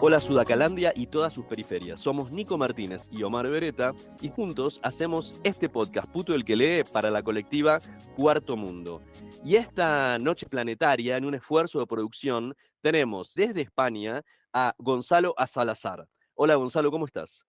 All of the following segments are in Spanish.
Hola Sudacalandia y todas sus periferias. Somos Nico Martínez y Omar Beretta y juntos hacemos este podcast Puto el que lee para la colectiva Cuarto Mundo. Y esta noche planetaria, en un esfuerzo de producción, tenemos desde España a Gonzalo Salazar. Hola Gonzalo, ¿cómo estás?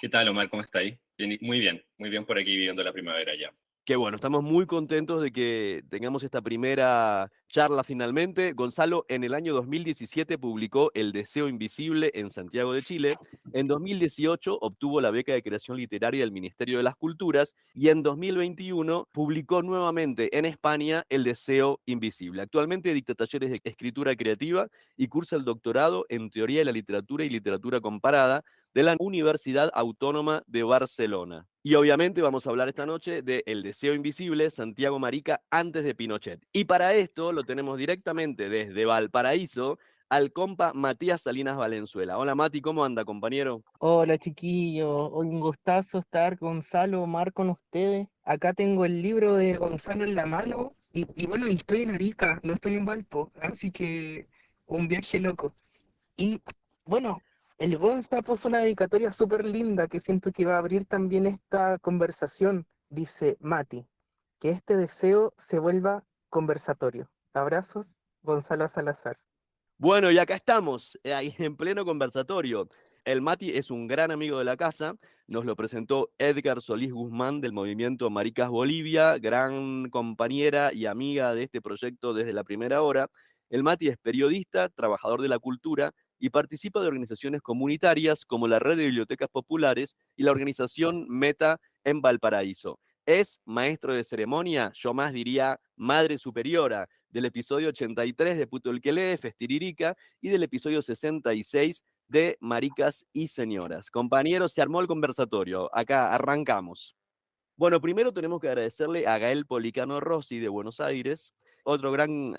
¿Qué tal, Omar? ¿Cómo estáis? Muy bien por aquí viviendo la primavera ya. Qué bueno, estamos muy contentos de que tengamos esta primera charla finalmente. Gonzalo en el año 2017 publicó El Deseo Invisible en Santiago de Chile. En 2018 obtuvo la beca de creación literaria del Ministerio de las Culturas y en 2021 publicó nuevamente en España El Deseo Invisible. Actualmente dicta talleres de escritura creativa y cursa el doctorado en Teoría de la Literatura y Literatura Comparada de la Universidad Autónoma de Barcelona. Y obviamente vamos a hablar esta noche de El Deseo Invisible, Santiago Marica antes de Pinochet. Y para esto lo tenemos directamente desde Valparaíso al compa Matías Salinas Valenzuela. Hola Mati, ¿cómo anda, compañero? Hola chiquillos, hoy un gustazo estar Gonzalo, Omar con ustedes. Acá tengo el libro de Gonzalo en la mano y bueno, y estoy en Arica, no estoy en Valpo, así que un viaje loco. Y bueno, el Gonza puso una dedicatoria súper linda que siento que va a abrir también esta conversación. Dice Mati, que este deseo se vuelva conversatorio. Abrazos, Gonzalo Salazar. Bueno, y acá estamos, ahí en pleno conversatorio. El Mati es un gran amigo de la casa, nos lo presentó Edgar Solís Guzmán del movimiento Maricas Bolivia, gran compañera y amiga de este proyecto desde la primera hora. El Mati es periodista, trabajador de la cultura y participa de organizaciones comunitarias como la Red de Bibliotecas Populares y la organización Meta en Valparaíso. Es maestro de ceremonia, yo más diría madre superiora, del episodio 83 de Puto el que lee, Festiririca, y del episodio 66 de Maricas y Señoras. Compañeros, se armó el conversatorio. Acá arrancamos. Bueno, primero tenemos que agradecerle a Gael Policano Rossi de Buenos Aires, otro gran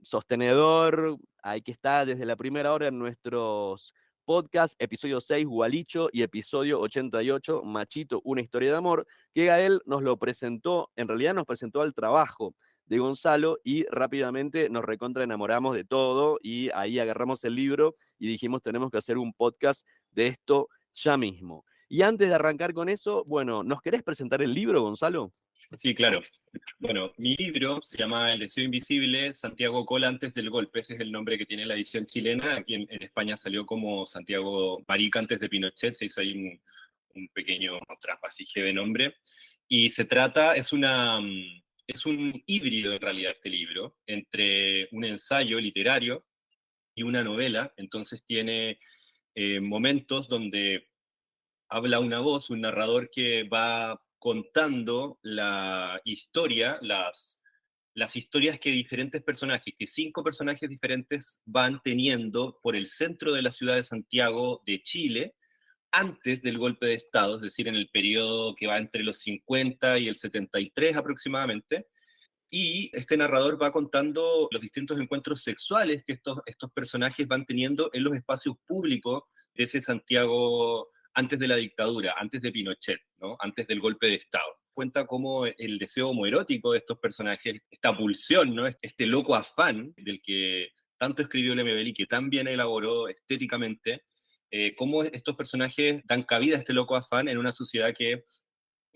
sostenedor, ahí que está desde la primera hora en nuestros podcasts, episodio 6, Gualicho, y episodio 88, Machito, una historia de amor, que Gael nos lo presentó, en realidad nos presentó al trabajo de Gonzalo y rápidamente nos recontra enamoramos de todo y ahí agarramos el libro y dijimos tenemos que hacer un podcast de esto ya mismo. Y antes de arrancar con eso, bueno, ¿nos querés presentar el libro, Gonzalo? Sí, claro. Bueno, mi libro se llama El Deseo Invisible, Santiago Cola antes del golpe. Ese es el nombre que tiene la edición chilena. Aquí en España salió como Santiago Marica antes de Pinochet. Se hizo ahí un pequeño traspasaje de nombre. Y se trata, es un híbrido en realidad este libro, entre un ensayo literario y una novela. Entonces tiene momentos donde habla una voz, un narrador que va contando la historia, las historias que diferentes personajes, que 5 personajes diferentes van teniendo por el centro de la ciudad de Santiago de Chile, antes del golpe de Estado, es decir, en el periodo que va entre los 50 y el 73 aproximadamente, y este narrador va contando los distintos encuentros sexuales que estos personajes van teniendo en los espacios públicos de ese Santiago antes de la dictadura, antes de Pinochet, ¿no? Antes del golpe de Estado. Cuenta cómo el deseo homoerótico de estos personajes, esta pulsión, ¿no? Este loco afán del que tanto escribió Lemebel y que tan bien elaboró estéticamente, cómo estos personajes dan cabida a este loco afán en una sociedad que,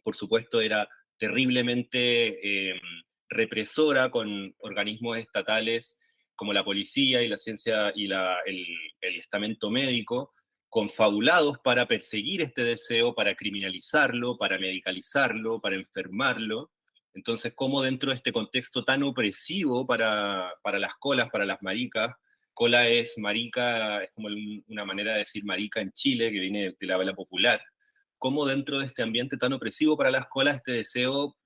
por supuesto, era terriblemente represora, con organismos estatales como la policía y la ciencia y el estamento médico, confabulados para perseguir este deseo, para criminalizarlo, para medicalizarlo, para enfermarlo. Entonces, cómo dentro de este contexto tan opresivo para las colas, para las maricas, cola es marica, es como una manera de decir marica en Chile, que viene de la habla popular, cómo dentro de este ambiente tan opresivo para las colas, este deseo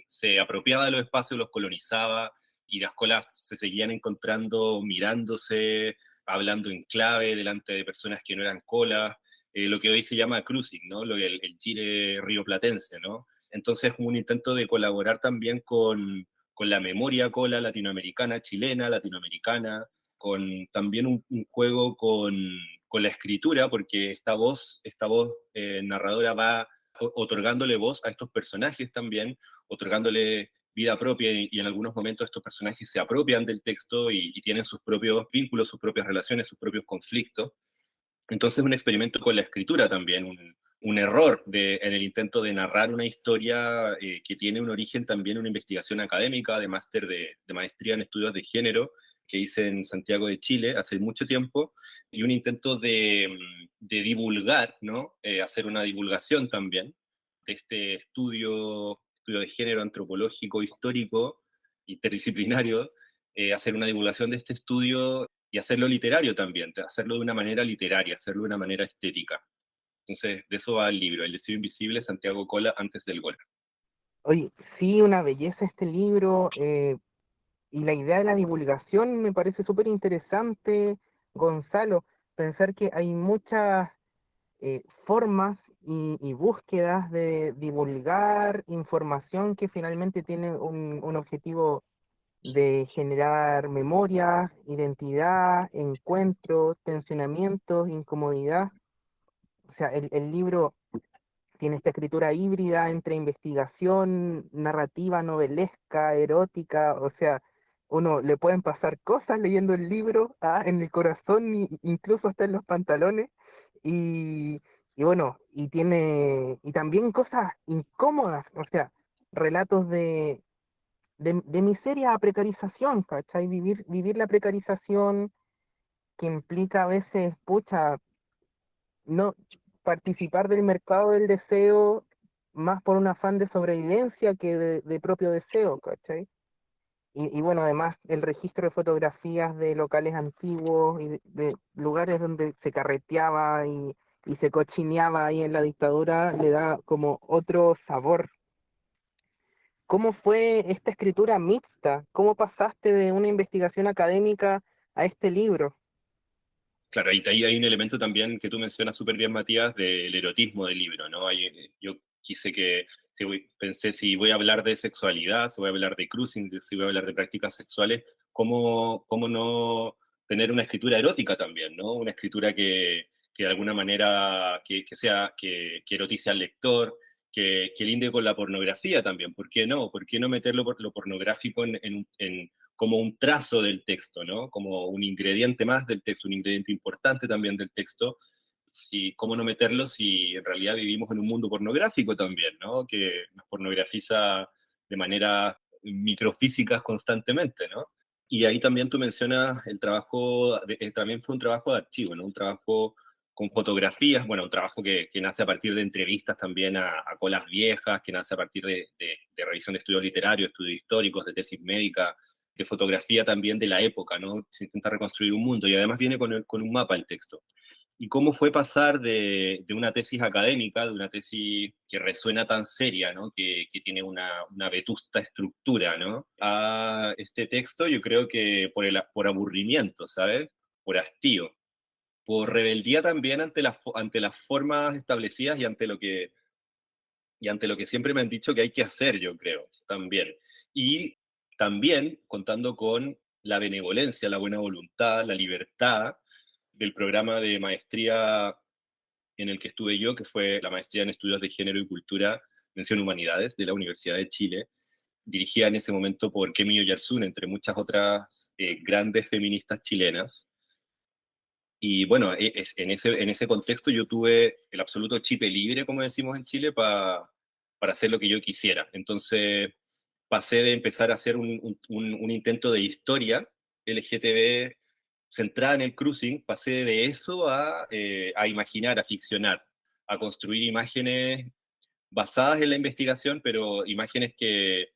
se apropiaba de los espacios, los colonizaba, y las colas se seguían encontrando, mirándose, hablando en clave delante de personas que no eran colas, lo que hoy se llama cruising, ¿no? El Chile rioplatense, ¿no? Entonces, un intento de colaborar también con la memoria cola latinoamericana, chilena, latinoamericana, con también un juego con la escritura, porque esta voz narradora va otorgándole voz a estos personajes también, otorgándole vida propia y en algunos momentos estos personajes se apropian del texto y tienen sus propios vínculos, sus propias relaciones, sus propios conflictos. Entonces un experimento con la escritura también, un error en el intento de narrar una historia que tiene un origen también, una investigación académica de máster de maestría en estudios de género que hice en Santiago de Chile hace mucho tiempo, y un intento de divulgar, ¿no? Hacer una divulgación también de este estudio de género antropológico, histórico, interdisciplinario, hacer una divulgación de este estudio y hacerlo literario también, hacerlo de una manera literaria, hacerlo de una manera estética. Entonces, de eso va el libro, El deseo invisible, Santiago Cola antes del golpe. Oye, sí, una belleza este libro, y la idea de la divulgación me parece súper interesante, Gonzalo. Pensar que hay muchas formas y búsquedas de divulgar información que finalmente tiene un objetivo de generar memoria, identidad, encuentros, tensionamientos, incomodidad. O sea, el libro tiene esta escritura híbrida entre investigación, narrativa, novelesca, erótica. O sea, uno le pueden pasar cosas leyendo el libro, en el corazón, incluso hasta en los pantalones. Y, y bueno, y también cosas incómodas, o sea, relatos de miseria a precarización, ¿cachai? Vivir la precarización que implica a veces, pucha, no participar del mercado del deseo más por un afán de sobrevivencia que de propio deseo, ¿cachai? Y bueno, además el registro de fotografías de locales antiguos y de lugares donde se carreteaba y se cochineaba ahí en la dictadura le da como otro sabor. ¿Cómo fue esta escritura mixta? ¿Cómo pasaste de una investigación académica a este libro? Claro, ahí hay un elemento también que tú mencionas súper bien, Matías, del erotismo del libro, ¿no? Yo quise que, pensé si voy a hablar de sexualidad, si voy a hablar de cruising, si voy a hablar de prácticas sexuales, ¿cómo no tener una escritura erótica también, ¿no? Una escritura que de alguna manera, que erotice al lector, que linde con la pornografía también, ¿por qué no? ¿Por qué no meterlo por lo pornográfico como un trazo del texto, ¿no? Como un ingrediente más del texto, un ingrediente importante también del texto? ¿Cómo no meterlo si en realidad vivimos en un mundo pornográfico también, ¿no? Que nos pornografiza de manera microfísicas constantemente, ¿no? Y ahí también tú mencionas el trabajo, también fue un trabajo de archivo, ¿no? Un trabajo con fotografías, bueno, un trabajo que nace a partir de entrevistas también a colas viejas, que nace a partir de revisión de estudios literarios, estudios históricos, de tesis médica, de fotografía también de la época, ¿no? Se intenta reconstruir un mundo y además viene con un mapa el texto. ¿Y cómo fue pasar de una tesis académica, de una tesis que resuena tan seria, ¿no? Que tiene una vetusta estructura, ¿no? A este texto? Yo creo que por aburrimiento, ¿sabes? Por hastío, por rebeldía también ante las formas establecidas y ante lo que siempre me han dicho que hay que hacer, yo creo, también. Y también contando con la benevolencia, la buena voluntad, la libertad del programa de maestría en el que estuve yo, que fue la maestría en estudios de género y cultura, mención humanidades, de la Universidad de Chile, dirigida en ese momento por Kemi Oyarzún, entre muchas otras grandes feministas chilenas. Y bueno, en ese contexto yo tuve el absoluto chipe libre, como decimos en Chile, para hacer lo que yo quisiera. Entonces pasé de empezar a hacer un intento de historia LGTB centrada en el cruising, pasé de eso a imaginar, a ficcionar, a construir imágenes basadas en la investigación, pero imágenes que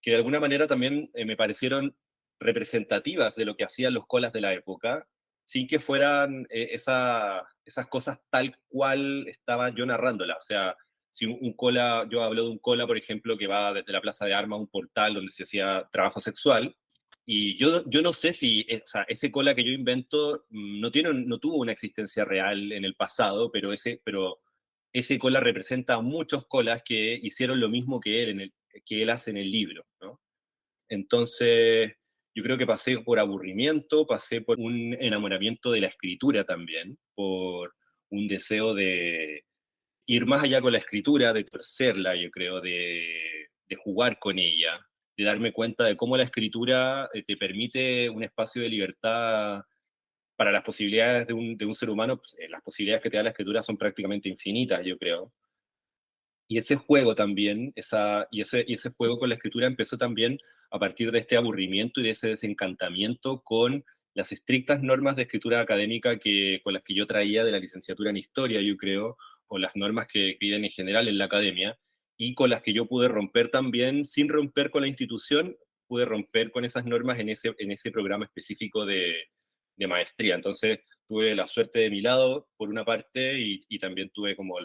de alguna manera también me parecieron representativas de lo que hacían los colas de la época, sin que fueran esas cosas tal cual estaba yo narrándola. O sea, si un cola, yo hablo de un cola, por ejemplo, que va desde la Plaza de Armas a un portal donde se hacía trabajo sexual, y yo no sé si ese cola que yo invento no tuvo una existencia real en el pasado, pero ese cola representa a muchos colas que hicieron lo mismo que él hace en el libro, ¿no? Entonces, yo creo que pasé por aburrimiento, pasé por un enamoramiento de la escritura también, por un deseo de ir más allá con la escritura, de torcerla, yo creo, de jugar con ella, de darme cuenta de cómo la escritura te permite un espacio de libertad para las posibilidades de un ser humano. Pues, las posibilidades que te da la escritura son prácticamente infinitas, yo creo. Y ese juego también, y ese juego con la escritura empezó también a partir de este aburrimiento y de ese desencantamiento con las estrictas normas de escritura académica con las que yo traía de la licenciatura en historia, yo creo, o las normas que viven en general en la academia, y con las que yo pude romper también, sin romper con la institución, pude romper con esas normas en ese programa específico de maestría. Entonces tuve la suerte de mi lado, por una parte, y también tuve como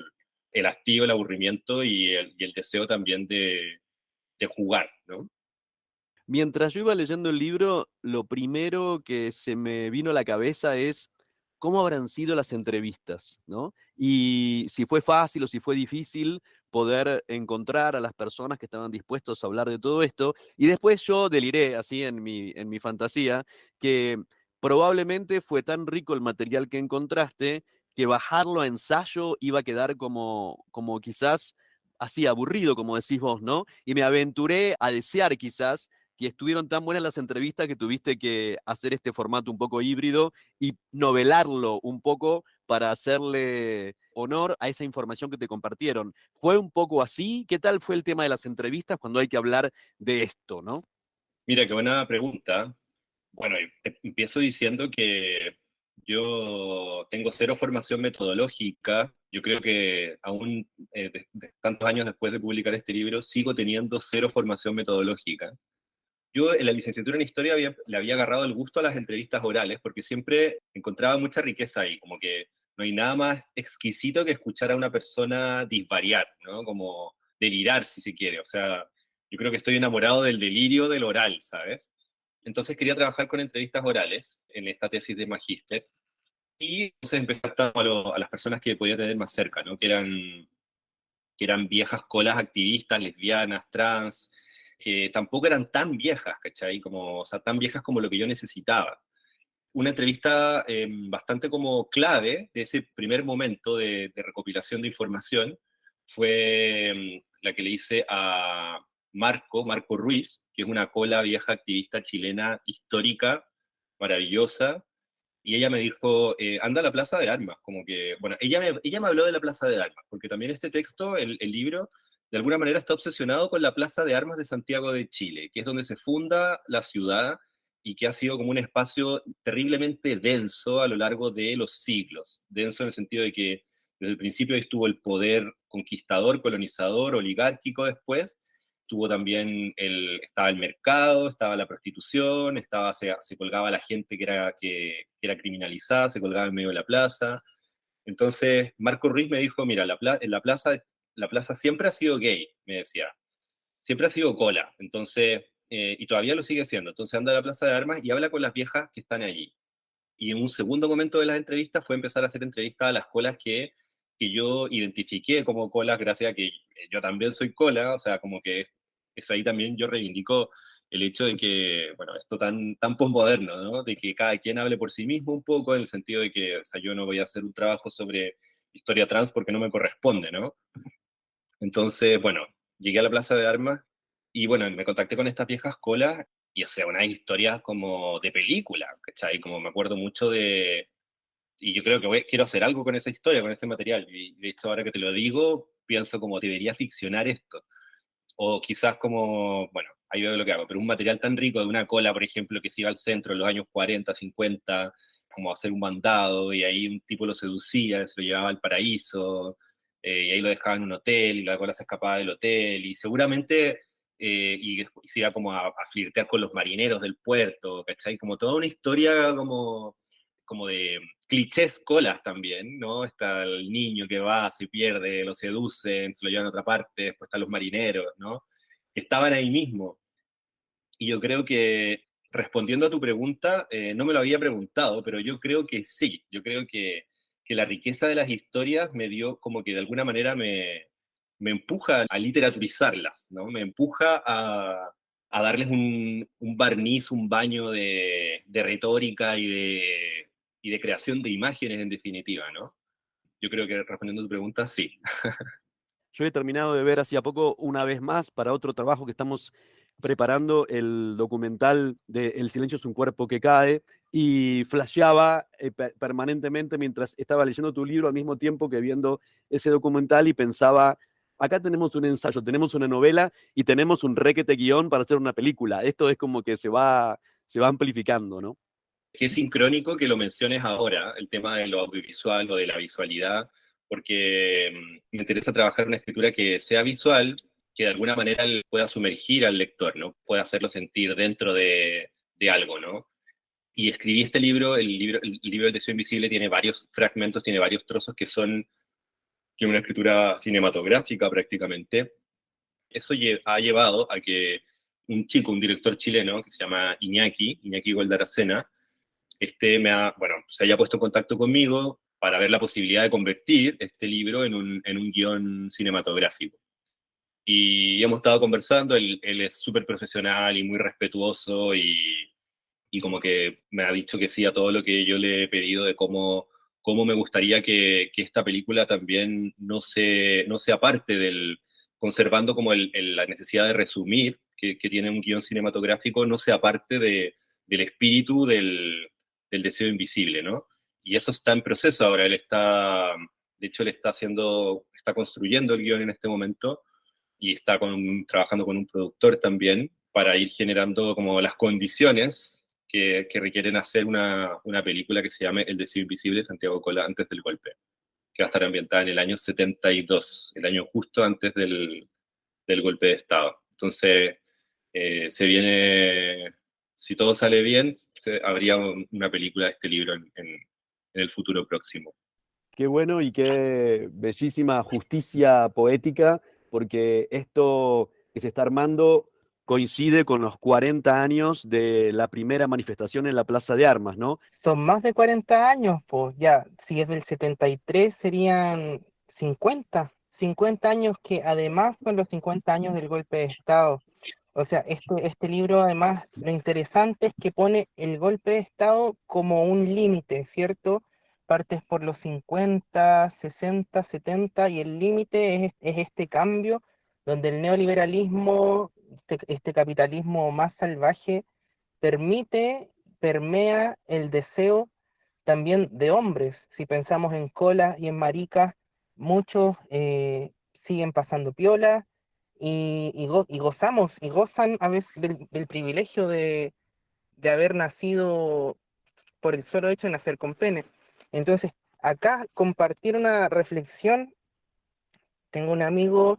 el hastío, el aburrimiento y el deseo también de jugar, ¿no? Mientras yo iba leyendo el libro, lo primero que se me vino a la cabeza es cómo habrán sido las entrevistas, ¿no? Y si fue fácil o si fue difícil poder encontrar a las personas que estaban dispuestos a hablar de todo esto. Y después yo deliré, así en mi fantasía, que probablemente fue tan rico el material que encontraste que bajarlo a ensayo iba a quedar como quizás así aburrido, como decís vos, ¿no? Y me aventuré a desear quizás que estuvieron tan buenas las entrevistas que tuviste que hacer este formato un poco híbrido y novelarlo un poco para hacerle honor a esa información que te compartieron. ¿Fue un poco así? ¿Qué tal fue el tema de las entrevistas cuando hay que hablar de esto, no? Mira, qué buena pregunta. Bueno, empiezo diciendo que yo tengo cero formación metodológica. Yo creo que aún de tantos años después de publicar este libro, sigo teniendo cero formación metodológica. Yo en la licenciatura en historia le había agarrado el gusto a las entrevistas orales porque siempre encontraba mucha riqueza ahí, como que no hay nada más exquisito que escuchar a una persona disvariar, ¿no? Como delirar, si se quiere. O sea, yo creo que estoy enamorado del delirio del oral, ¿sabes? Entonces quería trabajar con entrevistas orales en esta tesis de magíster y entonces empecé a estar a las personas que podía tener más cerca, ¿no? Que eran viejas colas activistas, lesbianas, trans, que tampoco eran tan viejas, ¿cachai? Como, o sea, tan viejas como lo que yo necesitaba. Una entrevista bastante como clave de ese primer momento de recopilación de información fue la que le hice a Marco Ruiz, que es una cola vieja activista chilena histórica, maravillosa, y ella me dijo, anda a la Plaza de Armas, como que, bueno, ella me habló de la Plaza de Armas, porque también este texto, el libro, de alguna manera está obsesionado con la Plaza de Armas de Santiago de Chile, que es donde se funda la ciudad y que ha sido como un espacio terriblemente denso a lo largo de los siglos. Denso en el sentido de que desde el principio estuvo el poder conquistador, colonizador, oligárquico después, tuvo también estaba el mercado, estaba la prostitución, se colgaba la gente que era criminalizada, se colgaba en medio de la plaza. Entonces, Marco Ruiz me dijo, mira, la plaza siempre ha sido gay, me decía, siempre ha sido cola, entonces, y todavía lo sigue siendo. Entonces anda a la Plaza de Armas y habla con las viejas que están allí. Y en un segundo momento de las entrevistas fue empezar a hacer entrevistas a las colas que yo identifiqué como colas gracias a que yo también soy cola, o sea, como que es ahí también yo reivindico el hecho de que, bueno, esto tan posmoderno, ¿no? De que cada quien hable por sí mismo un poco, en el sentido de que, o sea, yo no voy a hacer un trabajo sobre historia trans porque no me corresponde, ¿no? Entonces, bueno, llegué a la Plaza de Armas y bueno, me contacté con estas viejas colas y o sea, unas historias como de película, ¿cachai? Como me acuerdo mucho y yo creo que quiero hacer algo con esa historia, con ese material. Y de hecho, ahora que te lo digo, pienso como debería ficcionar esto. O quizás como, bueno, ahí veo lo que hago, pero un material tan rico de una cola, por ejemplo, que se iba al centro en los años 40, 50, como hacer un mandado, y ahí un tipo lo seducía, se lo llevaba al paraíso, y ahí lo dejaba en un hotel, y la cola se escapaba del hotel, y seguramente, y se iba como a flirtear con los marineros del puerto, ¿cachai? Como toda una historia como de clichés colas también, ¿no? Está el niño que va, se pierde, lo seducen, se lo llevan a otra parte, después están los marineros, ¿no? Que estaban ahí mismo. Y yo creo que, respondiendo a tu pregunta, no me lo había preguntado, pero yo creo que sí, yo creo que la riqueza de las historias me dio como que de alguna manera me empuja a literaturizarlas, ¿no? Me empuja a darles un barniz, un baño de retórica y de creación de imágenes en definitiva, ¿no? Yo creo que respondiendo a tu pregunta, sí. Yo he terminado de ver hace poco una vez más para otro trabajo que estamos preparando el documental de El silencio es un cuerpo que cae y flasheaba permanentemente mientras estaba leyendo tu libro al mismo tiempo que viendo ese documental y pensaba, acá tenemos un ensayo, tenemos una novela y tenemos un requete guión para hacer una película. Esto es como que se va amplificando, ¿no? Que es sincrónico que lo menciones ahora, el tema de lo audiovisual o de la visualidad, porque me interesa trabajar una escritura que sea visual, que de alguna manera pueda sumergir al lector, ¿no? Pueda hacerlo sentir dentro de algo, ¿no? Y escribí este libro, el libro del Deseo Invisible tiene varios fragmentos, tiene varios trozos que son que una escritura cinematográfica prácticamente. Eso ha llevado a que un chico, un director chileno que se llama Iñaki Goldaracena, bueno, se haya puesto en contacto conmigo para ver la posibilidad de convertir este libro en un guión cinematográfico. Y hemos estado conversando, él es súper profesional y muy respetuoso y como que me ha dicho que sí a todo lo que yo le he pedido de cómo me gustaría que esta película también no sea parte conservando como la necesidad de resumir que tiene un guión cinematográfico, no sea parte del espíritu del deseo invisible, ¿no? Y eso está en proceso ahora, de hecho, está construyendo el guión en este momento y está trabajando con un productor también para ir generando como las condiciones que requieren hacer una película que se llame El deseo invisible de Santiago Cola antes del golpe, que va a estar ambientada en el año 72, el año justo antes del golpe de Estado. Entonces, se viene, si todo sale bien, habría una película de este libro en el futuro próximo. Qué bueno y qué bellísima justicia poética, porque esto que se está armando coincide con los 40 años de la primera manifestación en la Plaza de Armas, ¿no? Son más de 40 años, pues ya, si es del 73 serían 50 años que además son los 50 años del golpe de Estado. O sea, este libro además lo interesante es que pone el golpe de Estado como un límite, ¿cierto? Partes por los 50, 60, 70 y el límite es este cambio donde el neoliberalismo, este capitalismo más salvaje, permite, permea el deseo también de hombres. Si pensamos en colas y en maricas, muchos siguen pasando piola y gozamos y gozan a veces del privilegio de haber nacido por el solo hecho de nacer con pene. Entonces, acá compartir una reflexión, tengo un amigo,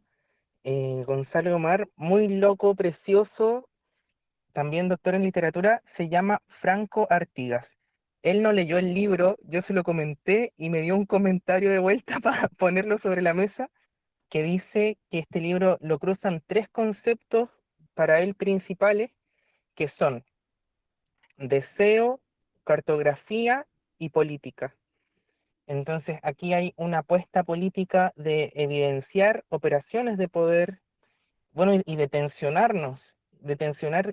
Gonzalo Omar, muy loco, precioso, también doctor en literatura, se llama Franco Artigas. Él no leyó el libro, yo se lo comenté y me dio un comentario de vuelta para ponerlo sobre la mesa, que dice que este libro lo cruzan tres conceptos para él principales, que son deseo, cartografía y política. Entonces aquí hay una apuesta política de evidenciar operaciones de poder, bueno, y de tensionar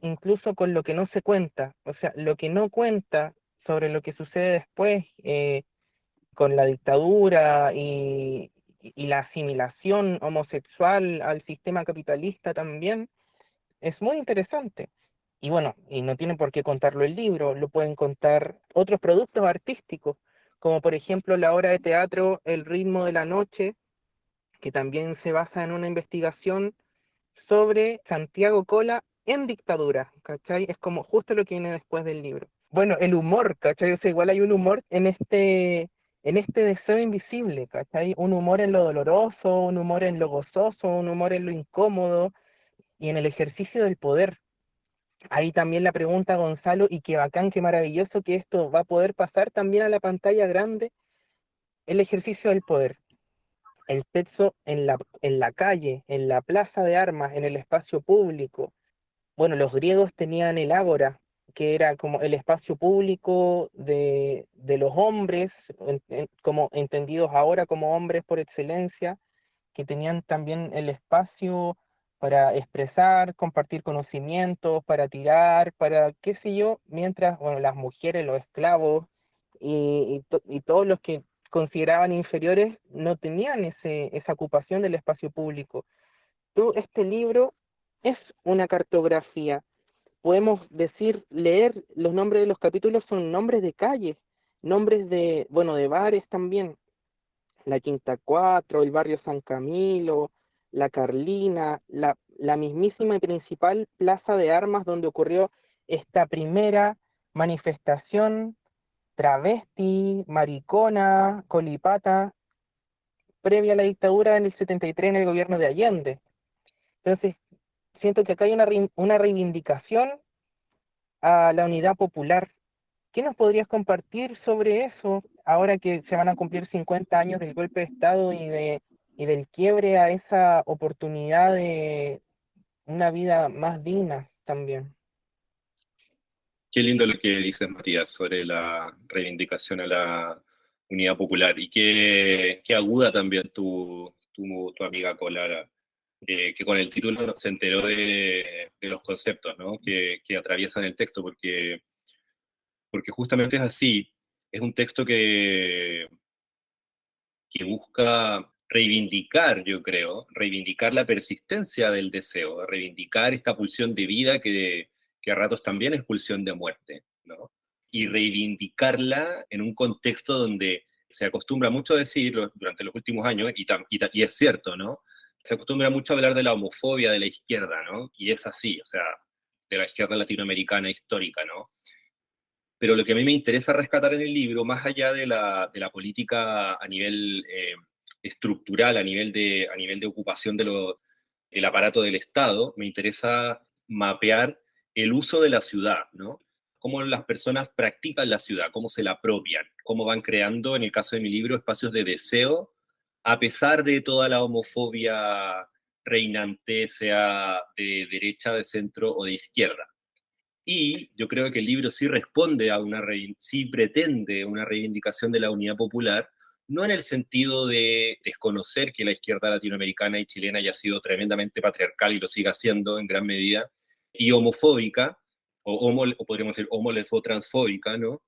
incluso con lo que no se cuenta, o sea, lo que no cuenta sobre lo que sucede después con la dictadura y la asimilación homosexual al sistema capitalista también, es muy interesante. Y bueno, y no tiene por qué contarlo el libro, lo pueden contar otros productos artísticos, como por ejemplo la obra de teatro El ritmo de la noche, que también se basa en una investigación sobre Santiago Cola en dictadura, ¿cachai? Es como justo lo que viene después del libro. Bueno, el humor, ¿cachai? O sea, igual hay un humor en este deseo invisible, ¿cachai? Un humor en lo doloroso, un humor en lo gozoso, un humor en lo incómodo y en el ejercicio del poder. Ahí también la pregunta, Gonzalo, y qué bacán, qué maravilloso que esto va a poder pasar también a la pantalla grande, el ejercicio del poder, el sexo en la calle, en la plaza de armas, en el espacio público. Bueno, los griegos tenían el ágora, que era como el espacio público de los hombres, como entendidos ahora como hombres por excelencia, que tenían también el espacio para expresar, compartir conocimientos, para tirar, para qué sé yo, mientras, bueno, las mujeres, los esclavos y todos los que consideraban inferiores no tenían esa ocupación del espacio público. Tú, este libro es una cartografía. Podemos decir, leer los nombres de los capítulos son nombres de calles, nombres de, bueno, de bares también. La Quinta Cuatro, el barrio San Camilo, la Carlina, la mismísima y principal plaza de armas donde ocurrió esta primera manifestación travesti, maricona, colipata, previa a la dictadura en el 73 en el gobierno de Allende. Entonces, siento que acá hay una reivindicación a la unidad popular. ¿Qué nos podrías compartir sobre eso ahora que se van a cumplir 50 años del golpe de Estado y del quiebre a esa oportunidad de una vida más digna también? Qué lindo lo que dices, Matías, sobre la reivindicación a la unidad popular y qué aguda también tu amiga Colara, que con el título se enteró de los conceptos, ¿no? Que atraviesan el texto, porque justamente es así. Es un texto que busca reivindicar, yo creo, reivindicar la persistencia del deseo, reivindicar esta pulsión de vida que a ratos también es pulsión de muerte, ¿no? Y reivindicarla en un contexto donde se acostumbra mucho a decir durante los últimos años, y es cierto, ¿no? Se acostumbra mucho a hablar de la homofobia de la izquierda, ¿no? Y es así, o sea, de la izquierda latinoamericana histórica, ¿no? Pero lo que a mí me interesa rescatar en el libro, más allá de la política a nivel estructural, a nivel de ocupación del aparato del Estado, me interesa mapear el uso de la ciudad, ¿no? Cómo las personas practican la ciudad, cómo se la apropian, cómo van creando, en el caso de mi libro, espacios de deseo, a pesar de toda la homofobia reinante, sea de derecha, de centro o de izquierda. Y yo creo que el libro sí responde sí pretende una reivindicación de la unidad popular, no en el sentido de desconocer que la izquierda latinoamericana y chilena haya sido tremendamente patriarcal y lo siga siendo en gran medida, y homofóbica, o podríamos decir homo-lesbo-transfóbica, ¿no?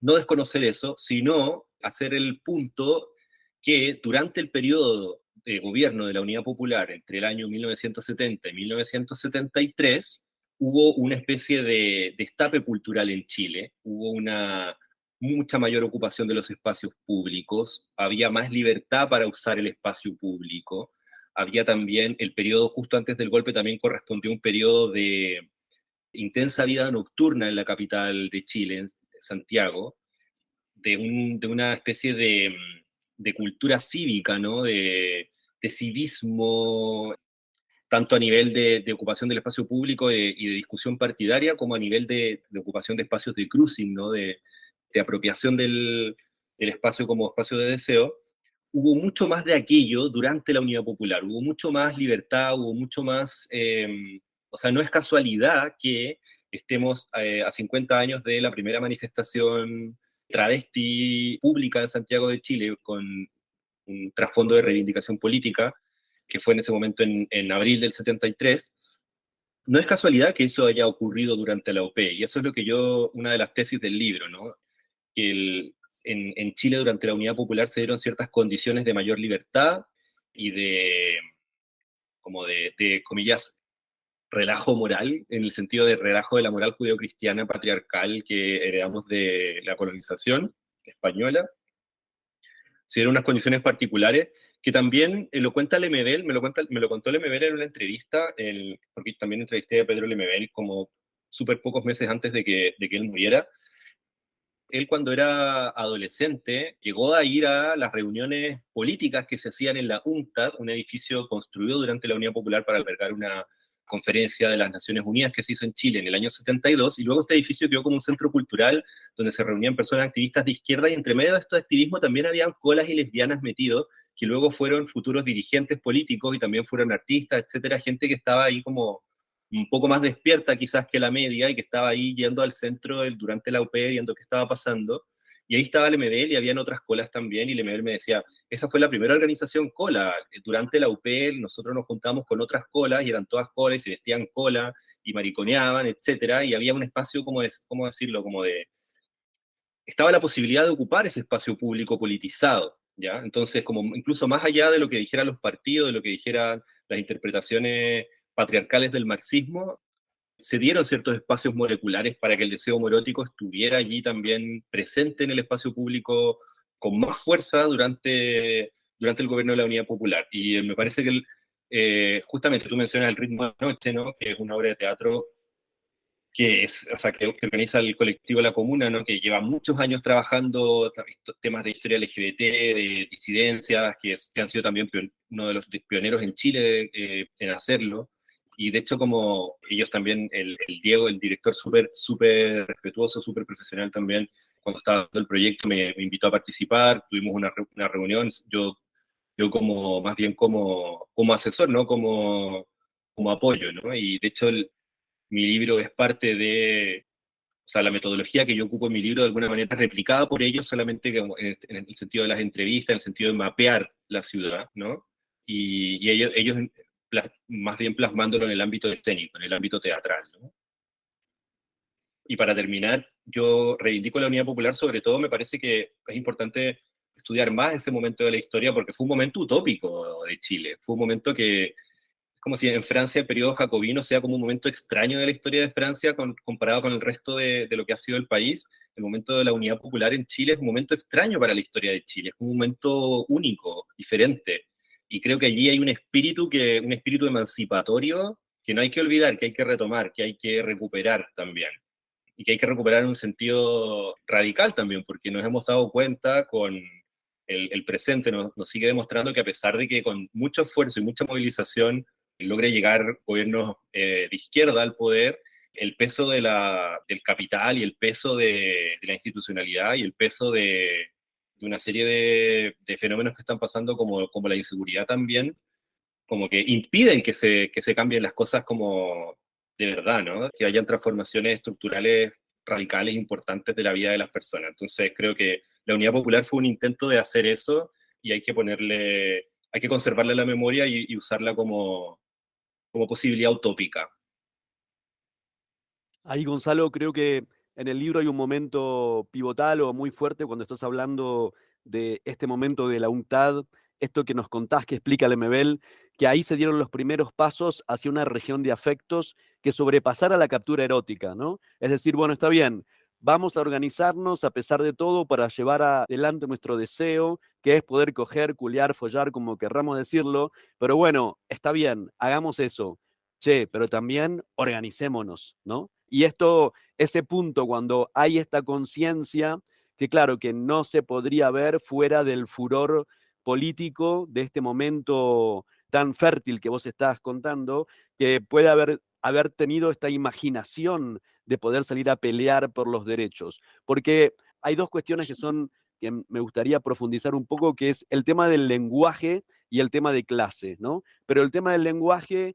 No desconocer eso, sino hacer el punto que durante el periodo de gobierno de la Unidad Popular entre el año 1970 y 1973 hubo una especie de destape cultural en Chile, hubo una mucha mayor ocupación de los espacios públicos, había más libertad para usar el espacio público, había también el periodo justo antes del golpe también correspondió a un periodo de intensa vida nocturna en la capital de Chile, en Santiago, de una especie de cultura cívica, ¿no? De civismo, tanto a nivel de ocupación del espacio público y de discusión partidaria, como a nivel de ocupación de espacios de cruising, ¿no? De apropiación del espacio como espacio de deseo. Hubo mucho más de aquello durante la Unidad Popular, hubo mucho más libertad, hubo mucho más, o sea, no es casualidad que estemos a 50 años de la primera manifestación travesti pública en Santiago de Chile, con un trasfondo de reivindicación política, que fue en ese momento en abril del 73. No es casualidad que eso haya ocurrido durante la OP, y eso es lo que una de las tesis del libro, ¿no? Que en Chile durante la Unidad Popular se dieron ciertas condiciones de mayor libertad y como de comillas, relajo moral, en el sentido de relajo de la moral judeocristiana patriarcal que heredamos de la colonización española. Se dieron unas condiciones particulares que también lo cuenta Lemebel, me lo contó Lemebel en una entrevista, porque también entrevisté a Pedro Lemebel como súper pocos meses antes de que él muriera. Él cuando era adolescente llegó a ir a las reuniones políticas que se hacían en la UNTAD, un edificio construido durante la Unidad Popular para albergar una conferencia de las Naciones Unidas que se hizo en Chile en el año 72, y luego este edificio quedó como un centro cultural donde se reunían personas activistas de izquierda, y entre medio de estos activismos también había colas y lesbianas metidos, que luego fueron futuros dirigentes políticos y también fueron artistas, etcétera, gente que estaba ahí como un poco más despierta quizás que la media y que estaba ahí yendo al centro durante la UP viendo qué estaba pasando. Y ahí estaba el MBL y habían otras colas también, y el MBL me decía, esa fue la primera organización cola. Durante la UP nosotros nos juntamos con otras colas y eran todas colas y se vestían cola y mariconeaban, etcétera, y había un espacio, ¿cómo decirlo? Como de... Estaba la posibilidad de ocupar ese espacio público politizado, ¿ya? Entonces, como incluso más allá de lo que dijeran los partidos, de lo que dijeran las interpretaciones patriarcales del marxismo, se dieron ciertos espacios moleculares para que el deseo homoerótico estuviera allí también presente en el espacio público con más fuerza durante el gobierno de la Unidad Popular. Y me parece que justamente tú mencionas El ritmo de la noche, ¿no? Que es una obra de teatro que es, o sea, que organiza el colectivo La Comuna, ¿no? Que lleva muchos años trabajando temas de historia LGBT, de disidencias, que han sido también uno de los pioneros en Chile en hacerlo. Y de hecho, como ellos también, el Diego, el director súper respetuoso, súper profesional también, cuando estaba dando el proyecto me invitó a participar, tuvimos una reunión, yo como, más bien como asesor, ¿no? Como apoyo, ¿no? Y de hecho, mi libro es parte de, o sea, la metodología que yo ocupo en mi libro de alguna manera es replicada por ellos, solamente que en el sentido de las entrevistas, en el sentido de mapear la ciudad, ¿no? Y ellos más bien plasmándolo en el ámbito escénico, en el ámbito teatral, ¿no? Y para terminar, yo reivindico la Unidad Popular, sobre todo me parece que es importante estudiar más ese momento de la historia porque fue un momento utópico de Chile, fue un momento que como si en Francia el periodo jacobino sea como un momento extraño de la historia de Francia comparado con el resto de lo que ha sido el país. El momento de la unidad popular en Chile es un momento extraño para la historia de Chile, es un momento único, diferente. Y creo que allí hay un espíritu emancipatorio que no hay que olvidar, que hay que retomar, que hay que recuperar también. Y que hay que recuperar en un sentido radical también, porque nos hemos dado cuenta con el presente, nos sigue demostrando que a pesar de que con mucho esfuerzo y mucha movilización logre llegar gobiernos de izquierda al poder, el peso del capital y el peso de la institucionalidad y el peso de una serie de fenómenos que están pasando como la inseguridad también, como que impiden que se cambien las cosas como de verdad, ¿no? Que hayan transformaciones estructurales radicales importantes de la vida de las personas. Entonces creo que la Unidad Popular fue un intento de hacer eso y hay que conservarla en la memoria y usarla como posibilidad utópica. Ahí, Gonzalo, creo que en el libro hay un momento pivotal o muy fuerte cuando estás hablando de este momento de la UNCTAD, esto que nos contás, que explica Lemebel, que ahí se dieron los primeros pasos hacia una región de afectos que sobrepasara la captura erótica, ¿no? Es decir, bueno, está bien, vamos a organizarnos a pesar de todo para llevar adelante nuestro deseo, que es poder coger, culiar, follar, como querramos decirlo, pero bueno, está bien, hagamos eso. Che, pero también organicémonos, ¿no? Y esto, ese punto, cuando hay esta conciencia, que claro, que no se podría ver fuera del furor político de este momento tan fértil que vos estás contando, que puede haber tenido esta imaginación de poder salir a pelear por los derechos. Porque hay dos cuestiones que me gustaría profundizar un poco, que es el tema del lenguaje y el tema de clase, ¿no? Pero el tema del lenguaje,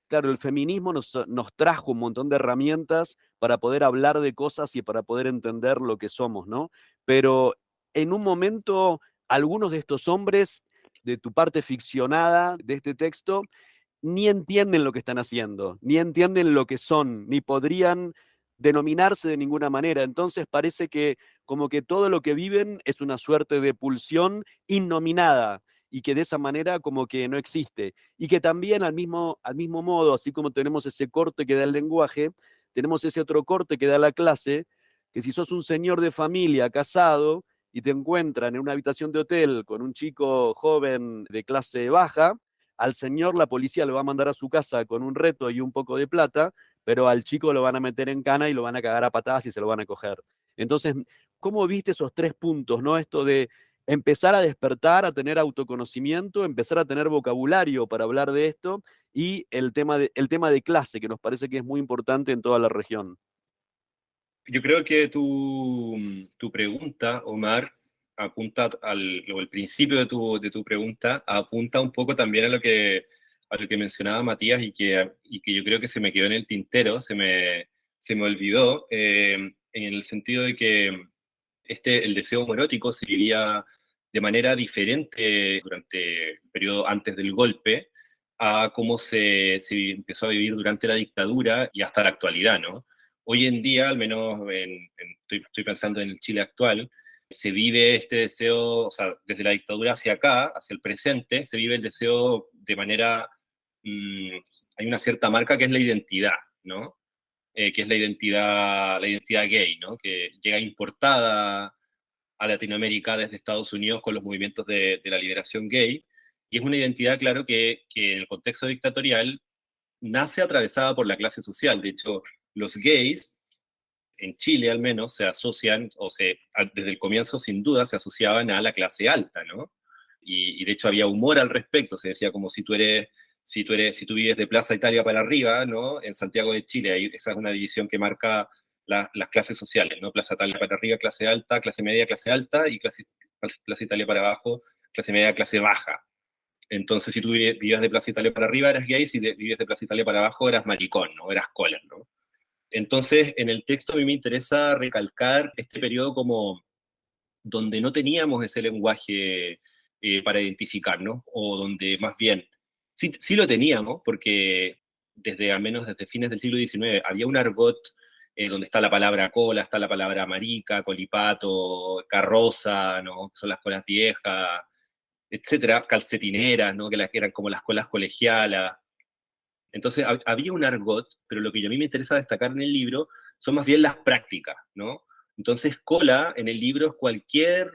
claro, el feminismo nos trajo un montón de herramientas para poder hablar de cosas y para poder entender lo que somos, ¿no? Pero en un momento, algunos de estos hombres, de tu parte ficcionada de este texto, ni entienden lo que están haciendo, ni entienden lo que son, ni podrían denominarse de ninguna manera. Entonces parece que como que todo lo que viven es una suerte de pulsión innominada y que de esa manera como que no existe. Y que también al mismo modo, así como tenemos ese corte que da el lenguaje, tenemos ese otro corte que da la clase, que si sos un señor de familia casado y te encuentran en una habitación de hotel con un chico joven de clase baja, al señor la policía lo va a mandar a su casa con un reto y un poco de plata, pero al chico lo van a meter en cana y lo van a cagar a patadas y se lo van a coger. Entonces, ¿cómo viste esos tres puntos, no? Esto de empezar a despertar, a tener autoconocimiento, empezar a tener vocabulario para hablar de esto y el tema de clase, que nos parece que es muy importante en toda la región. Yo creo que tu pregunta, Omar, apunta o el principio de tu pregunta, apunta un poco también a lo que mencionaba Matías y que yo creo que se me quedó en el tintero, se me olvidó, en el sentido de que el deseo homoerótico se vivía de manera diferente durante el periodo antes del golpe a cómo se empezó a vivir durante la dictadura y hasta la actualidad, ¿no? Hoy en día, al menos estoy pensando en el Chile actual, se vive este deseo, o sea, desde la dictadura hacia acá, hacia el presente, se vive el deseo de manera hay una cierta marca que es la identidad, ¿no? Que es la identidad gay, ¿no? Que llega importada a Latinoamérica desde Estados Unidos con los movimientos de la liberación gay, y es una identidad, claro, que en el contexto dictatorial nace atravesada por la clase social. De hecho, los gays, en Chile al menos, se asocian, desde el comienzo sin duda se asociaban a la clase alta, ¿no? Y de hecho había humor al respecto, se decía como si tú vives de Plaza Italia para arriba, ¿no? En Santiago de Chile, esa es una división que marca las clases sociales, ¿no? Plaza Italia para arriba, clase alta, clase media, clase alta, y Plaza Italia para abajo, clase media, clase baja. Entonces, si tú vivías de Plaza Italia para arriba, eras gay; si vivías de Plaza Italia para abajo, eras maricón, ¿no? Eras cola, ¿no? Entonces, en el texto a mí me interesa recalcar este periodo como donde no teníamos ese lenguaje para identificarnos, o donde más bien sí lo teníamos, porque al menos desde fines del siglo XIX había un argot donde está la palabra cola, está la palabra marica, colipato, carroza, ¿no? Son las colas viejas, etcétera, calcetineras, ¿no? Que eran como las colas colegialas. Entonces había un argot, pero lo que a mí me interesa destacar en el libro son más bien las prácticas, ¿no? Entonces, cola en el libro es cualquier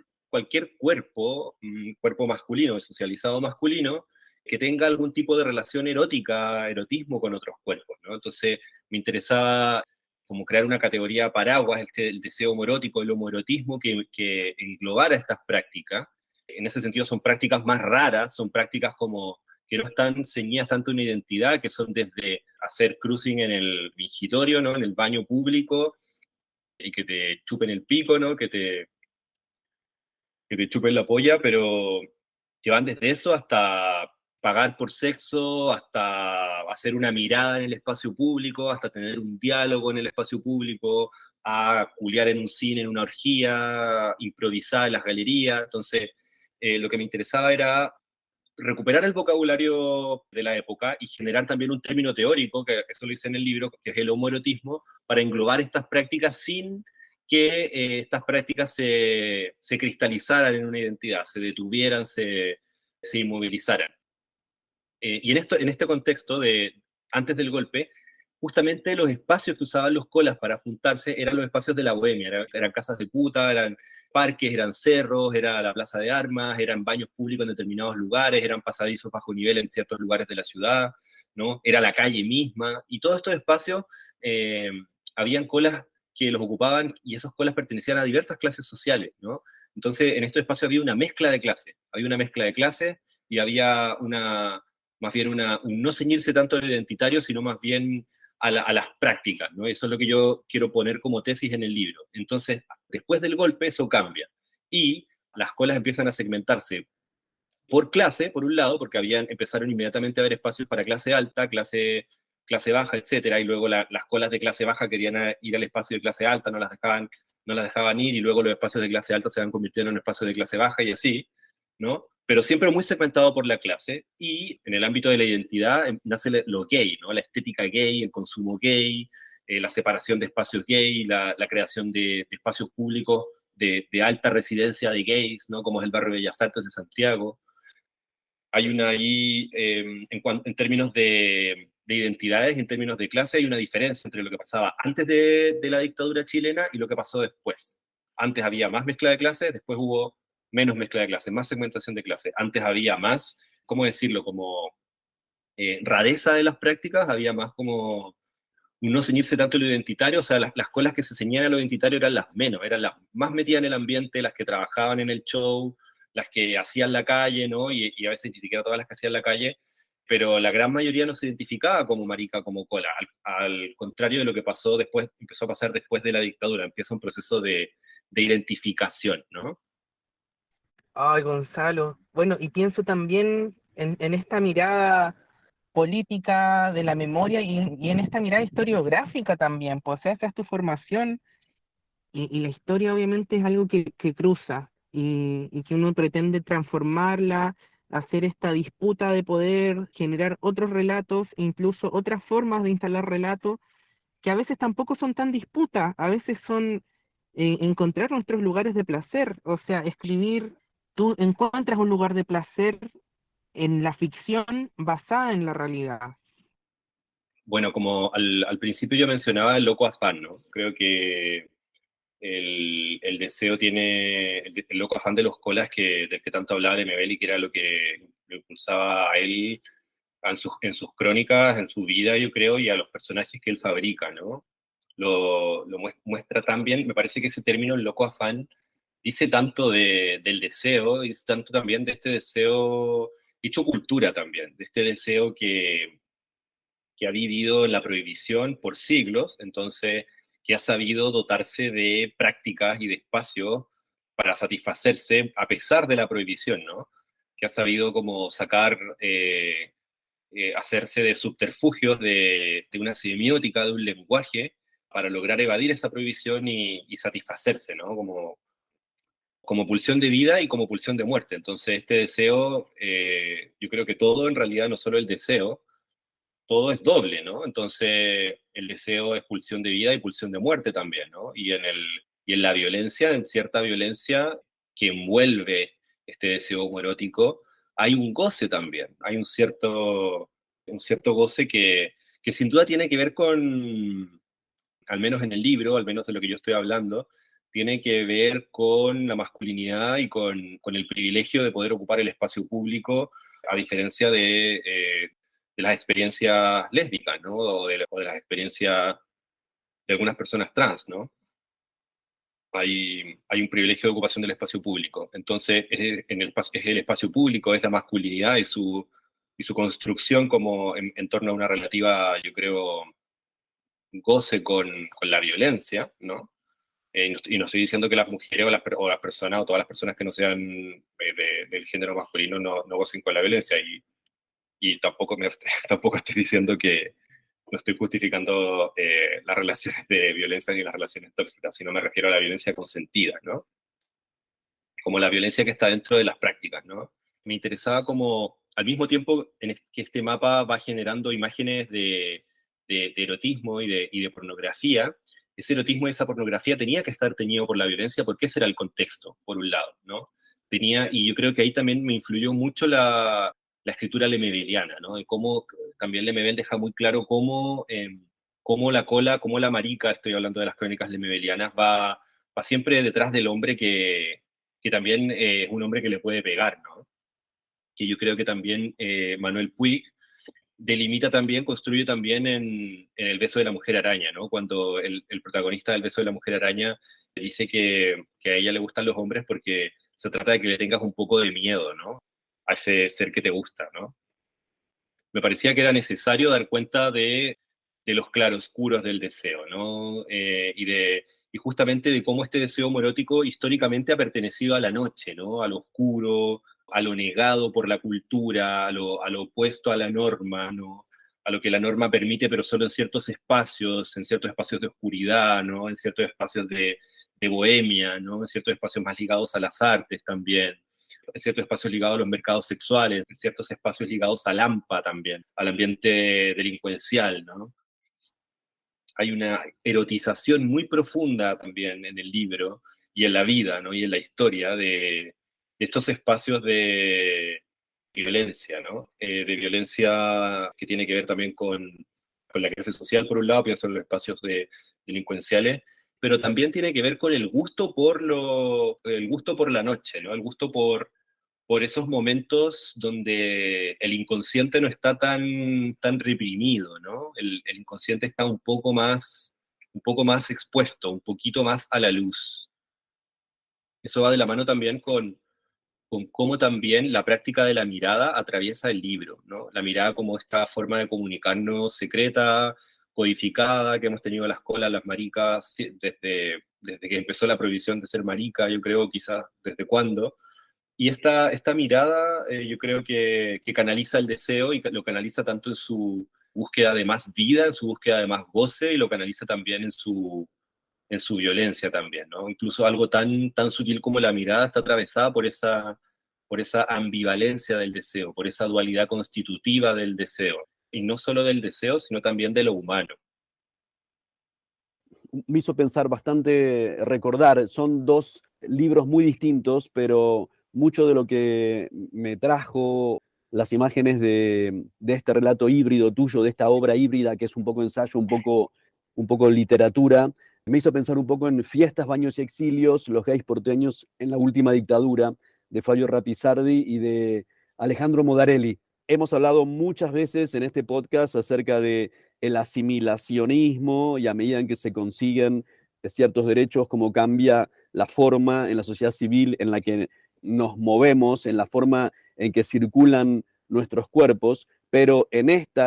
cuerpo, cuerpo masculino, socializado masculino, que tenga algún tipo de relación erótica, erotismo con otros cuerpos, ¿no? Entonces, me interesaba como crear una categoría paraguas, el deseo homoerótico, el homoerotismo, que englobara estas prácticas. En ese sentido son prácticas más raras, son prácticas como que no están ceñidas tanto a una identidad, que son desde hacer cruising en el mingitorio, ¿no? En el baño público, y que te chupen el pico, ¿no? Que te chupen la polla, pero que van desde eso hasta pagar por sexo, hasta hacer una mirada en el espacio público, hasta tener un diálogo en el espacio público, a culiar en un cine, en una orgía, improvisar en las galerías. Entonces, lo que me interesaba era recuperar el vocabulario de la época y generar también un término teórico, que eso lo hice en el libro, que es el homoerotismo, para englobar estas prácticas sin que estas prácticas se cristalizaran en una identidad, se detuvieran, se inmovilizaran. Y en este contexto de antes del golpe, justamente los espacios que usaban los colas para juntarse eran los espacios de la bohemia, eran casas de puta, eran parques, eran cerros, era la plaza de armas, eran baños públicos en determinados lugares, eran pasadizos bajo nivel en ciertos lugares de la ciudad, ¿no? Era la calle misma, y todos estos espacios eh, habían colas que los ocupaban, y esas colas pertenecían a diversas clases sociales, ¿no? Entonces, en estos espacios había una mezcla de clases, y había más bien un no ceñirse tanto al identitario, sino más bien a las prácticas, ¿no? Eso es lo que yo quiero poner como tesis en el libro. Entonces, después del golpe, eso cambia. Y las colas empiezan a segmentarse por clase, por un lado, porque empezaron inmediatamente a haber espacios para clase alta, clase baja, etcétera, y luego las colas de clase baja querían ir al espacio de clase alta, no las dejaban ir, y luego los espacios de clase alta se van convirtiendo en espacios de clase baja, y así, ¿no? Pero siempre muy segmentado por la clase. Y en el ámbito de la identidad nace lo gay, ¿no? La estética gay, el consumo gay, la separación de espacios gay, la creación de espacios públicos de alta residencia de gays, ¿no? Como es el barrio de Bellas Artes de Santiago. Hay una ahí, en términos de identidades, en términos de clase, hay una diferencia entre lo que pasaba antes de la dictadura chilena y lo que pasó después. Antes había más mezcla de clases, después hubo menos mezcla de clases, más segmentación de clases. Antes había más, ¿cómo decirlo? Como rareza de las prácticas, había más como un no ceñirse tanto a lo identitario. O sea, las colas que se ceñían a lo identitario eran las menos, eran las más metidas en el ambiente, las que trabajaban en el show, las que hacían la calle, ¿no? Y a veces ni siquiera todas las que hacían la calle, pero la gran mayoría no se identificaba como marica, como cola, al contrario de lo que empezó a pasar después de la dictadura. Empieza un proceso de identificación, ¿no? Ay, Gonzalo. Bueno, y pienso también en esta mirada política de la memoria y en esta mirada historiográfica también, pues o sea, esa es tu formación y la historia obviamente es algo que cruza y que uno pretende transformarla, hacer esta disputa de poder, generar otros relatos, incluso otras formas de instalar relatos que a veces tampoco son tan disputas, a veces son encontrar nuestros lugares de placer, o sea, escribir, tú encuentras un lugar de placer en la ficción basada en la realidad. Bueno, como al principio yo mencionaba el loco afán, ¿no? Creo que el deseo tiene, el loco afán de los colas del que tanto hablaba de Mebeli, que era lo que lo impulsaba a él en sus crónicas, en su vida, yo creo, y a los personajes que él fabrica, ¿no? Lo muestra tan bien, me parece que ese término, el loco afán, dice tanto del deseo, dice tanto también de este deseo, hecho cultura también, de este deseo que ha vivido en la prohibición por siglos, entonces que ha sabido dotarse de prácticas y de espacios para satisfacerse a pesar de la prohibición, ¿no? Que ha sabido como sacar, hacerse de subterfugios de una semiótica, de un lenguaje, para lograr evadir esa prohibición y satisfacerse, ¿no? Como pulsión de vida y como pulsión de muerte. Entonces, este deseo, yo creo que todo en realidad, no solo el deseo, todo es doble, ¿no? Entonces, el deseo es pulsión de vida y pulsión de muerte también, ¿no? Y en la violencia, en cierta violencia que envuelve este deseo homoerótico, hay un goce también, hay un cierto goce que sin duda tiene que ver con, al menos en el libro, al menos de lo que yo estoy hablando, tiene que ver con la masculinidad y con el privilegio de poder ocupar el espacio público, a diferencia de las experiencias lésbicas, ¿no? O de las experiencias de algunas personas trans, ¿no? Hay un privilegio de ocupación del espacio público. Entonces, es el espacio público, es la masculinidad y su construcción como en torno a una relativa, yo creo, goce con la violencia, ¿no? Y no estoy diciendo que las mujeres o las personas o todas las personas que no sean del género masculino no gocen con la violencia. Y tampoco, tampoco estoy diciendo que no estoy justificando las relaciones de violencia ni las relaciones tóxicas, sino me refiero a la violencia consentida, ¿no? Como la violencia que está dentro de las prácticas, ¿no? Me interesaba como, al mismo tiempo que este mapa va generando imágenes de erotismo y de pornografía, ese erotismo y esa pornografía tenía que estar teñido por la violencia porque ese era el contexto, por un lado, ¿no? Y yo creo que ahí también me influyó mucho la escritura lemebeliana, ¿no? Y cómo también Lemebel deja muy claro cómo la cola, cómo la marica, estoy hablando de las crónicas lemebelianas, va siempre detrás del hombre que también es un hombre que le puede pegar, ¿no? Que yo creo que también Manuel Puig delimita también, construye también en El beso de la mujer araña, ¿no? Cuando el protagonista del beso de la mujer araña dice que a ella le gustan los hombres porque se trata de que le tengas un poco de miedo, ¿no? A ese ser que te gusta, ¿no? Me parecía que era necesario dar cuenta de los claroscuros del deseo, ¿no? Y justamente de cómo este deseo homoerótico históricamente ha pertenecido a la noche, ¿no? A lo oscuro, a lo negado por la cultura, a lo opuesto a la norma, ¿no? A lo que la norma permite, pero solo en ciertos espacios de oscuridad, ¿no? En ciertos espacios de bohemia, ¿no? En ciertos espacios más ligados a las artes también, en ciertos espacios ligados a los mercados sexuales, en ciertos espacios ligados al AMPA también, al ambiente delincuencial, ¿no? Hay una erotización muy profunda también en el libro y en la vida, ¿no? Y en la historia de estos espacios de violencia, ¿no? De violencia que tiene que ver también con la clase social, por un lado, pienso en los espacios delincuenciales, pero también tiene que ver con el gusto por la noche, ¿no? El gusto por esos momentos donde el inconsciente no está tan reprimido, ¿no? El inconsciente está un poco más expuesto, un poquito más a la luz. Eso va de la mano también con cómo también la práctica de la mirada atraviesa el libro, ¿no? La mirada como esta forma de comunicarnos secreta, codificada, que hemos tenido las colas, las maricas, sí, desde que empezó la prohibición de ser marica, yo creo quizás desde cuándo. Y esta mirada, yo creo que canaliza el deseo y lo canaliza tanto en su búsqueda de más vida, en su búsqueda de más goce, y lo canaliza también en su violencia también, ¿no? Incluso algo tan sutil como la mirada está atravesada por esa ambivalencia del deseo, por esa dualidad constitutiva del deseo. Y no solo del deseo, sino también de lo humano. Me hizo pensar bastante, recordar, son dos libros muy distintos, pero mucho de lo que me trajo las imágenes de este relato híbrido tuyo, de esta obra híbrida que es un poco ensayo, un poco literatura. Me hizo pensar un poco en Fiestas, Baños y Exilios, los gays porteños en la última dictadura, de Fabio Rapizardi y de Alejandro Modarelli. Hemos hablado muchas veces en este podcast acerca de el asimilacionismo y a medida en que se consiguen ciertos derechos, cómo cambia la forma en la sociedad civil en la que nos movemos, en la forma en que circulan nuestros cuerpos, pero en este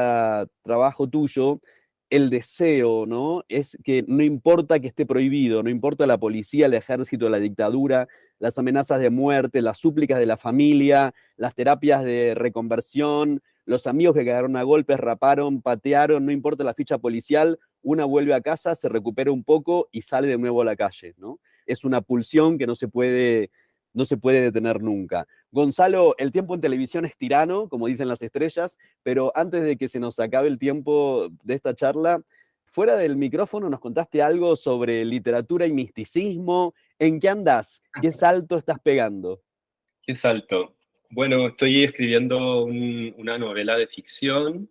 trabajo tuyo, el deseo, ¿no? Es que no importa que esté prohibido, no importa la policía, el ejército, la dictadura, las amenazas de muerte, las súplicas de la familia, las terapias de reconversión, los amigos que quedaron a golpes, raparon, patearon, no importa la ficha policial, una vuelve a casa, se recupera un poco y sale de nuevo a la calle, ¿no? Es una pulsión que no se puede detener nunca. Gonzalo, el tiempo en televisión es tirano, como dicen las estrellas, pero antes de que se nos acabe el tiempo de esta charla, fuera del micrófono nos contaste algo sobre literatura y misticismo. ¿En qué andás? ¿Qué salto estás pegando? ¿Qué salto? Bueno, estoy escribiendo una novela de ficción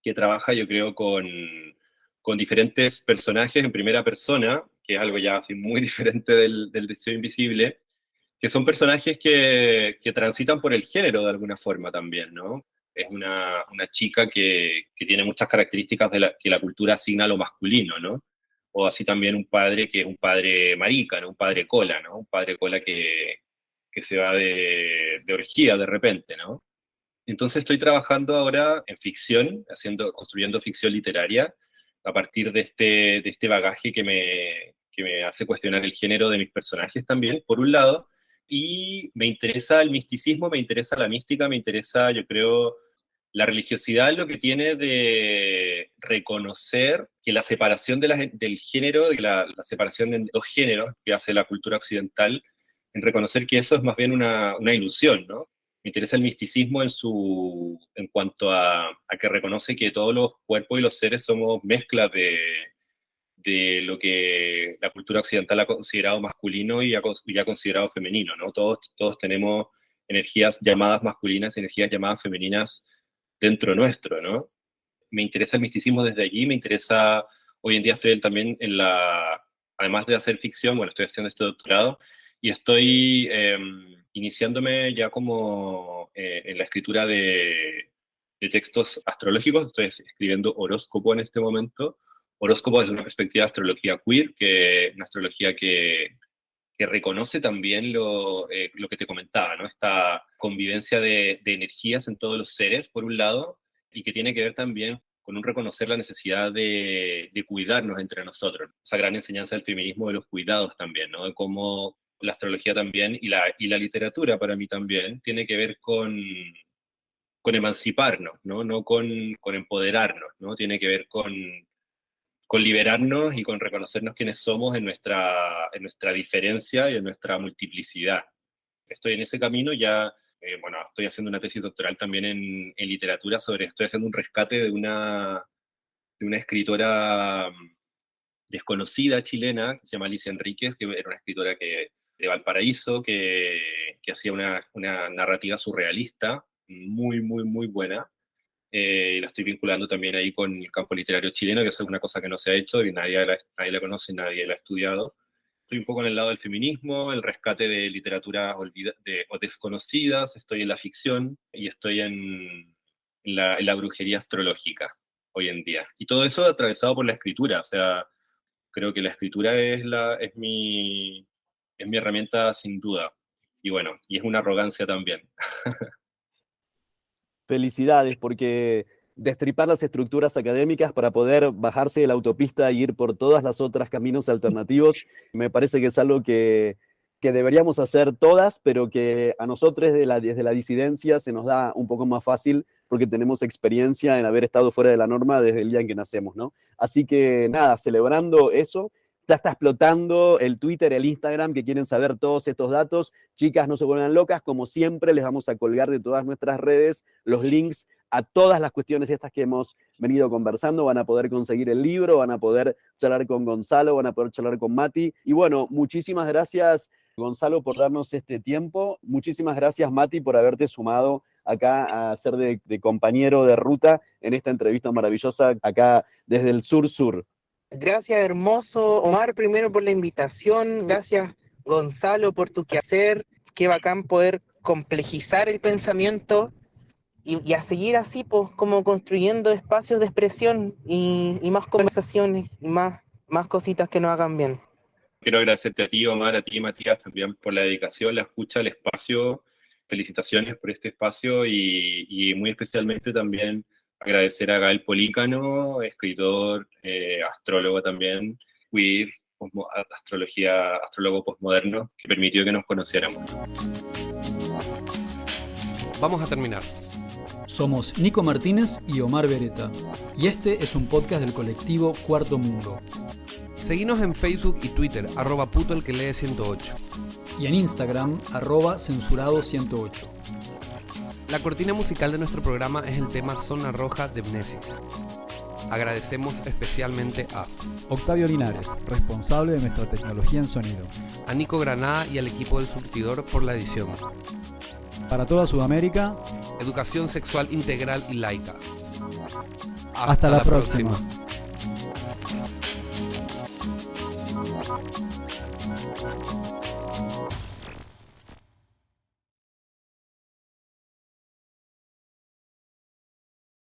que trabaja, yo creo, con diferentes personajes en primera persona, que es algo ya así muy diferente del Deseo Invisible, que son personajes que transitan por el género de alguna forma también, ¿no? Es una chica que tiene muchas características que la cultura asigna a lo masculino, ¿no? O así también un padre que es un padre marica, ¿no? Un padre cola, ¿no? Un padre cola que se va de orgía de repente, ¿no? Entonces estoy trabajando ahora en ficción, construyendo ficción literaria, a partir de este bagaje que me hace cuestionar el género de mis personajes también, por un lado, y me interesa el misticismo, me interesa la mística, me interesa, yo creo, la religiosidad, lo que tiene de reconocer que la separación del género, la separación en dos géneros que hace la cultura occidental, en reconocer que eso es más bien una ilusión, ¿no? Me interesa el misticismo en cuanto a que reconoce que todos los cuerpos y los seres somos mezclas de lo que la cultura occidental ha considerado masculino y ha considerado femenino, ¿no? Todos tenemos energías llamadas masculinas y energías llamadas femeninas dentro nuestro, ¿no? Me interesa el misticismo desde allí, me interesa, hoy en día estoy también además de hacer ficción, bueno, estoy haciendo este doctorado y estoy iniciándome ya como en la escritura de textos astrológicos, estoy escribiendo horóscopo en este momento. Horóscopo desde una perspectiva de astrología queer, que es una astrología que reconoce también lo que te comentaba, ¿no? Esta convivencia de energías en todos los seres, por un lado, y que tiene que ver también con un reconocer la necesidad de cuidarnos entre nosotros. Esa gran enseñanza del feminismo de los cuidados también, ¿no? De cómo la astrología también y la literatura para mí también tiene que ver con emanciparnos, ¿no? No con empoderarnos, ¿no? Tiene que ver con liberarnos y con reconocernos quiénes somos en nuestra diferencia y en nuestra multiplicidad. Estoy en ese camino ya, bueno, estoy haciendo una tesis doctoral también en literatura estoy haciendo un rescate de una escritora desconocida chilena que se llama Alicia Enríquez, que era una escritora de Valparaíso, que hacía una narrativa surrealista muy, muy, muy buena. La estoy vinculando también ahí con el campo literario chileno, que eso es una cosa que no se ha hecho y nadie la conoce, nadie la ha estudiado. Estoy un poco en el lado del feminismo, el rescate de literaturas o desconocidas, estoy en la ficción y estoy en la brujería astrológica hoy en día. Y todo eso atravesado por la escritura, o sea, creo que la escritura es mi herramienta sin duda. Y bueno, y es una arrogancia también. Felicidades, porque destripar las estructuras académicas para poder bajarse de la autopista e ir por todas las otras caminos alternativos, me parece que es algo que deberíamos hacer todas, pero que a nosotros desde la disidencia se nos da un poco más fácil porque tenemos experiencia en haber estado fuera de la norma desde el día en que nacemos, ¿no? Así que nada, celebrando eso, ya está explotando el Twitter, el Instagram, que quieren saber todos estos datos. Chicas, no se vuelvan locas, como siempre les vamos a colgar de todas nuestras redes los links a todas las cuestiones estas que hemos venido conversando. Van a poder conseguir el libro, van a poder charlar con Gonzalo, van a poder charlar con Mati. Y bueno, muchísimas gracias, Gonzalo, por darnos este tiempo. Muchísimas gracias, Mati, por haberte sumado acá a hacer de compañero de ruta en esta entrevista maravillosa acá desde el sur-sur. Gracias, hermoso Omar, primero por la invitación. Gracias, Gonzalo, por tu quehacer. Qué bacán poder complejizar el pensamiento y a seguir así, pues, como construyendo espacios de expresión y más conversaciones y más cositas que nos hagan bien. Quiero agradecerte a ti, Omar, a ti, Matías, también por la dedicación, la escucha, el espacio. Felicitaciones por este espacio y muy especialmente también agradecer a Gael Polícano, escritor, astrólogo también, queer, astrólogo postmoderno, que permitió que nos conociéramos. Vamos a terminar. Somos Nico Martínez y Omar Beretta, y este es un podcast del colectivo Cuarto Mundo. Seguinos en Facebook y Twitter, @putoelquelee108. Y en Instagram, @censurado108. La cortina musical de nuestro programa es el tema Zona Roja de Mnesis. Agradecemos especialmente a Octavio Linares, responsable de nuestra tecnología en sonido. a Nico Granada y al equipo del Surtidor por la edición. Para toda Sudamérica, Educación sexual integral y laica. hasta la próxima.